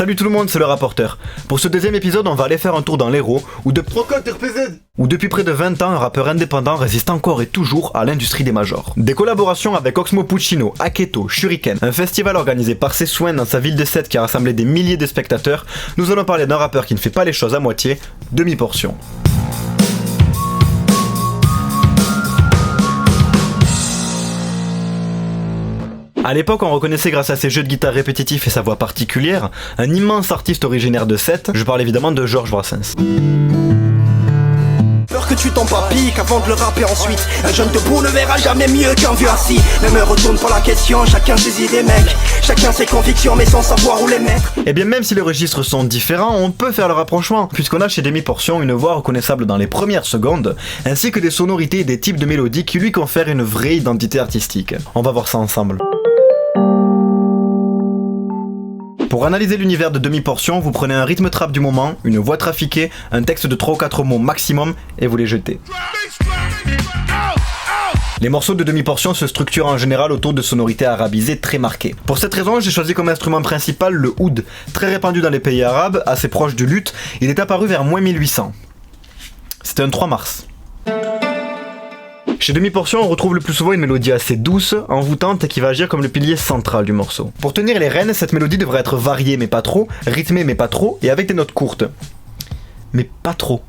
Salut tout le monde, c'est le rapporteur. Pour ce deuxième épisode, on va aller faire un tour dans l'Hérault, où depuis près de 20 ans, un rappeur indépendant résiste encore et toujours à l'industrie des majors. Des collaborations avec Oxmo Puccino, Aketo, Shuriken, un festival organisé par Sessoin dans sa ville de Sète qui a rassemblé des milliers de spectateurs, nous allons parler d'un rappeur qui ne fait pas les choses à moitié, Demi-Portion. A l'époque, on reconnaissait grâce à ses jeux de guitare répétitifs et sa voix particulière, un immense artiste originaire de Sète, je parle évidemment de Georges Brassens. Peur que tu t'empapilles qu'avant de le rapper ensuite. Un jeune debout ne verra jamais mieux qu'un vieux assis. Ne me retourne pas la question, chacun ses idées mec. Chacun ses convictions mais sans savoir où les mettre. Et bien même si les registres sont différents, on peut faire le rapprochement, puisqu'on a chez Demi-Portion une voix reconnaissable dans les premières secondes, ainsi que des sonorités et des types de mélodies qui lui confèrent une vraie identité artistique. On va voir ça ensemble. Pour analyser l'univers de Demi-Portion, vous prenez un rythme trap du moment, une voix trafiquée, un texte de 3 ou 4 mots maximum, et vous les jetez. Les morceaux de Demi-Portion se structurent en général autour de sonorités arabisées très marquées. Pour cette raison, j'ai choisi comme instrument principal le oud, très répandu dans les pays arabes, assez proche du luth. Il est apparu vers moins 1800. C'était un 3 mars. Chez Demi-Portion, on retrouve le plus souvent une mélodie assez douce, envoûtante et qui va agir comme le pilier central du morceau. Pour tenir les rênes, cette mélodie devrait être variée mais pas trop, rythmée mais pas trop, et avec des notes courtes. Mais pas trop.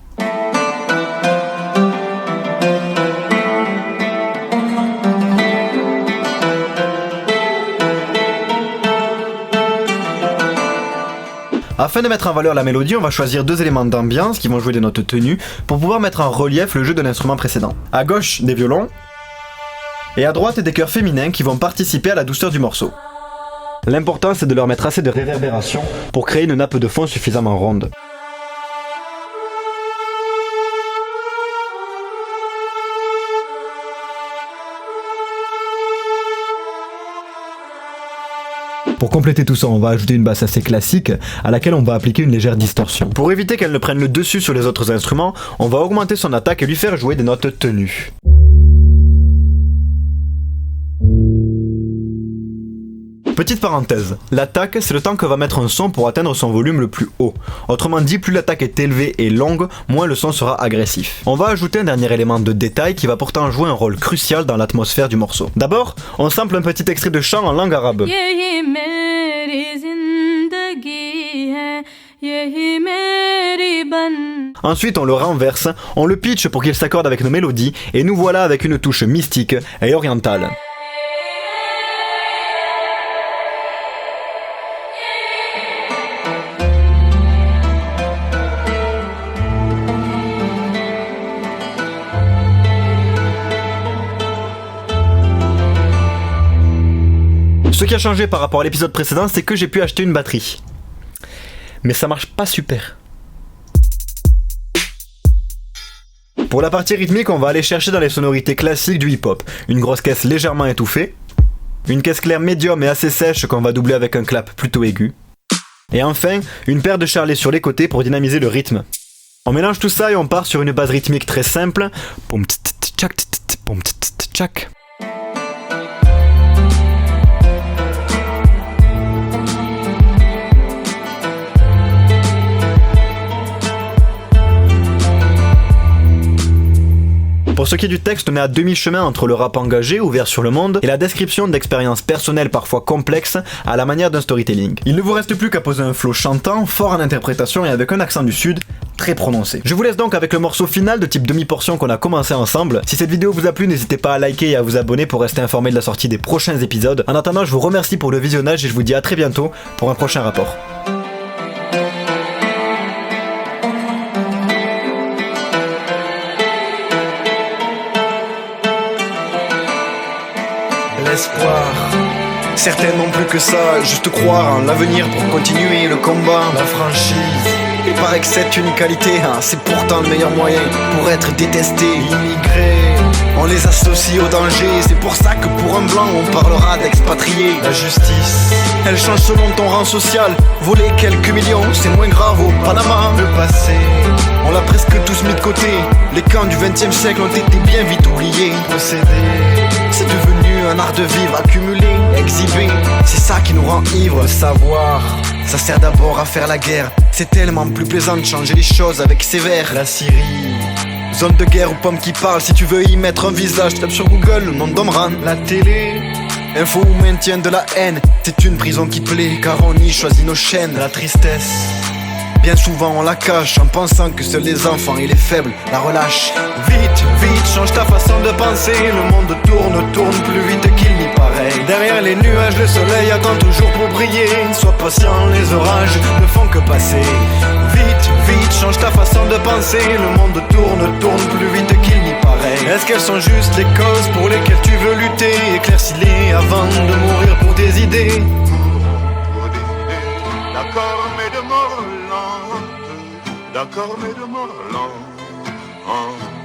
Afin de mettre en valeur la mélodie, on va choisir deux éléments d'ambiance qui vont jouer des notes tenues pour pouvoir mettre en relief le jeu de l'instrument précédent. À gauche, des violons, et à droite, des chœurs féminins qui vont participer à la douceur du morceau. L'important, c'est de leur mettre assez de réverbération pour créer une nappe de fond suffisamment ronde. Pour compléter tout ça, on va ajouter une basse assez classique à laquelle on va appliquer une légère distorsion. Pour éviter qu'elle ne prenne le dessus sur les autres instruments, on va augmenter son attaque et lui faire jouer des notes tenues. Petite parenthèse, l'attaque, c'est le temps que va mettre un son pour atteindre son volume le plus haut. Autrement dit, plus l'attaque est élevée et longue, moins le son sera agressif. On va ajouter un dernier élément de détail qui va pourtant jouer un rôle crucial dans l'atmosphère du morceau. D'abord, on sample un petit extrait de chant en langue arabe. Ensuite, on le renverse, on le pitch pour qu'il s'accorde avec nos mélodies, et nous voilà avec une touche mystique et orientale. Ce qui a changé par rapport à l'épisode précédent, c'est que j'ai pu acheter une batterie. Mais ça marche pas super. Pour la partie rythmique, on va aller chercher dans les sonorités classiques du hip-hop. Une grosse caisse légèrement étouffée, une caisse claire médium et assez sèche qu'on va doubler avec un clap plutôt aigu. Et enfin, une paire de charlets sur les côtés pour dynamiser le rythme. On mélange tout ça et on part sur une base rythmique très simple. Pom tchak pom tchak. Pour ce qui est du texte, on est à demi-chemin entre le rap engagé, ouvert sur le monde, et la description d'expériences personnelles parfois complexes, à la manière d'un storytelling. Il ne vous reste plus qu'à poser un flow chantant, fort en interprétation et avec un accent du sud, très prononcé. Je vous laisse donc avec le morceau final de type Demi-Portion qu'on a commencé ensemble. Si cette vidéo vous a plu, n'hésitez pas à liker et à vous abonner pour rester informé de la sortie des prochains épisodes. En attendant, je vous remercie pour le visionnage et je vous dis à très bientôt pour un prochain rapport. L'espoir, certains n'ont plus que ça, juste croire en l'avenir pour continuer le combat. La franchise, il paraît que c'est une qualité, hein, c'est pourtant le meilleur moyen pour être détesté. Immigrés, on les associe au danger, c'est pour ça que pour un blanc on parlera d'expatriés. La justice, elle change selon ton rang social, voler quelques millions c'est moins grave au Panama. Le passé, on l'a presque tous mis de côté, les camps du 20e siècle ont été bien vite oubliés. Posséder, c'est devenu un art de vivre, accumulé, exhibé, c'est ça qui nous rend ivres. Le savoir, ça sert d'abord à faire la guerre. C'est tellement plus plaisant de changer les choses avec ses vers. La Syrie, zone de guerre ou pomme qui parle. Si tu veux y mettre un visage, tape sur Google le nom d'Omran. La télé, info ou maintien de la haine, c'est une prison qui plaît car on y choisit nos chaînes. La tristesse, bien souvent on la cache en pensant que seuls les enfants et les faibles la relâchent. Vite, vite, change ta façon de penser. Le monde tourne plus vite qu'il n'y paraît. Derrière les nuages, le soleil attend toujours pour briller. Sois patient, les orages ne font que passer. Vite, vite, change ta façon de penser. Le monde tourne plus vite qu'il n'y paraît. Est-ce qu'elles sont juste les causes pour lesquelles tu veux lutter? Éclaircis-les avant de mourir pour tes idées. Pour des idées, d'accord mais de mort lente. D'accord mais de mort lente.